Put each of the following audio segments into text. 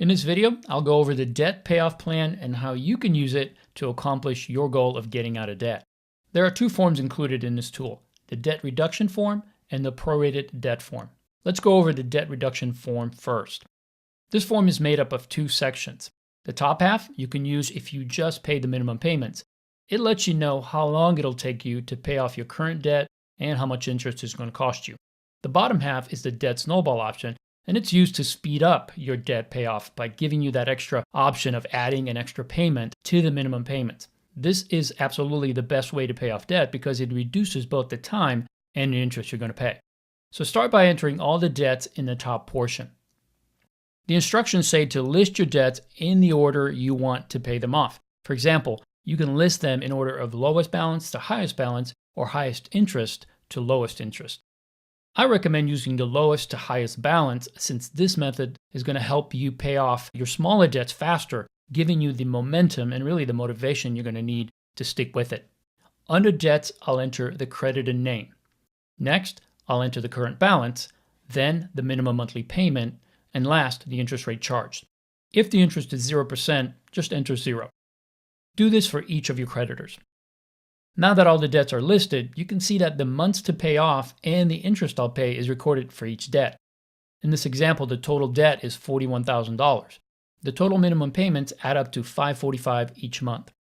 In this video, I'll go over the debt payoff plan and how you can use it to accomplish your goal of getting out of debt. There are two forms included in this tool, the debt reduction form and the prorated debt form. Let's go over the debt reduction form first. This form is made up of two sections. The top half you can use if you just pay the minimum payments. It lets you know how long it'll take you to pay off your current debt and how much interest it's going to cost you. The bottom half is the debt snowball option, and it's used to speed up your debt payoff by giving you that extra option of adding an extra payment to the minimum payments. This is absolutely the best way to pay off debt because it reduces both the time and the interest you're going to pay. So start by entering all the debts in the top portion. The instructions say to list your debts in the order you want to pay them off. For example, you can list them in order of lowest balance to highest balance or highest interest to lowest interest. I recommend using the lowest to highest balance since this method is going to help you pay off your smaller debts faster, giving you the momentum and really the motivation you're going to need to stick with it. Under debts, I'll enter the creditor name. Next, I'll enter the current balance, then the minimum monthly payment, and last, the interest rate charged. If the interest is 0%, just enter 0. Do this for each of your creditors. Now that all the debts are listed, you can see that the months to pay off and the interest I'll pay is recorded for each debt. In this example, the total debt is $41,000. The total minimum payments add up to $545 each month.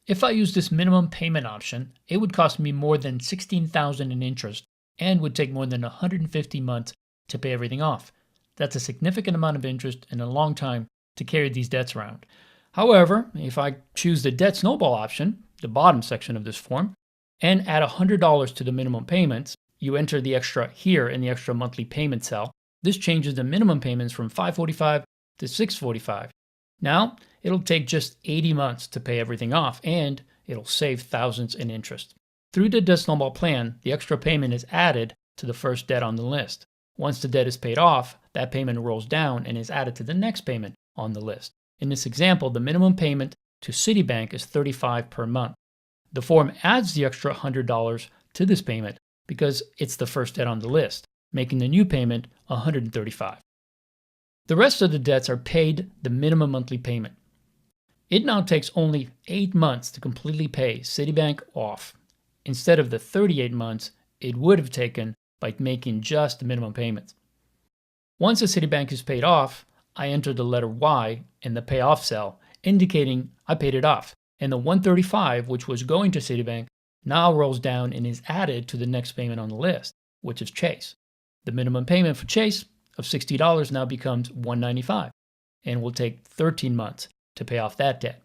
If I use this minimum payment option, it would cost me more than $16,000 in interest and would take more than 150 months to pay everything off. That's a significant amount of interest and a long time to carry these debts around. However, if I choose the debt snowball option, the bottom section of this form, and add $100 to the minimum payments, you enter the extra here in the extra monthly payment cell. This changes the minimum payments from $545 to $645. Now, it'll take just 80 months to pay everything off, and it'll save thousands in interest. Through the debt snowball plan, the extra payment is added to the first debt on the list. Once the debt is paid off, that payment rolls down and is added to the next payment on the list. In this example, the minimum payment to Citibank is $35 per month. The form adds the extra $100 to this payment because it's the first debt on the list, making the new payment $135. The rest of the debts are paid the minimum monthly payment. It now takes only 8 months to completely pay Citibank off, instead of the 38 months it would have taken by making just the minimum payments. Once the Citibank is paid off, I enter the letter Y in the payoff cell, indicating I paid it off, and the $135, which was going to Citibank, now rolls down and is added to the next payment on the list, which is Chase. The minimum payment for Chase of $60 now becomes $195, and will take 13 months to pay off that debt.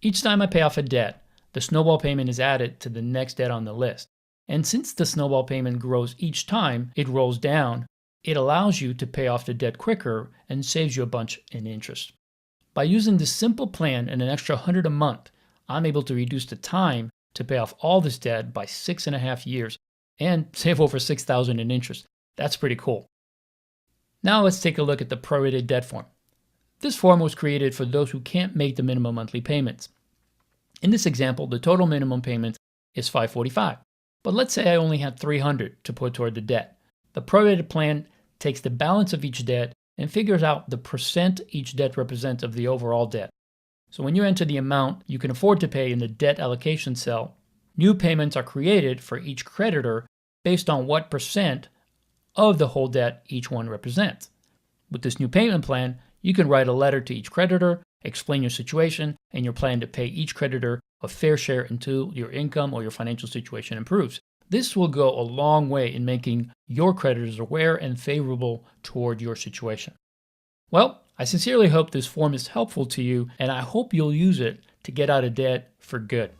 Each time I pay off a debt, the snowball payment is added to the next debt on the list. And since the snowball payment grows each time it rolls down, it allows you to pay off the debt quicker and saves you a bunch in interest. By using this simple plan and an extra $100 a month, I'm able to reduce the time to pay off all this debt by 6.5 years and save over $6,000 in interest. That's pretty cool. Now let's take a look at the prorated debt form. This form was created for those who can't make the minimum monthly payments. In this example, the total minimum payment is $545, but let's say I only had $300 to put toward the debt. The prorated plan takes the balance of each debt and figures out the percent each debt represents of the overall debt. So when you enter the amount you can afford to pay in the debt allocation cell, new payments are created for each creditor based on what percent of the whole debt each one represents. With this new payment plan, you can write a letter to each creditor, explain your situation, and your plan to pay each creditor a fair share until your income or your financial situation improves. This will go a long way in making your creditors aware and favorable toward your situation. Well, I sincerely hope this form is helpful to you, and I hope you'll use it to get out of debt for good.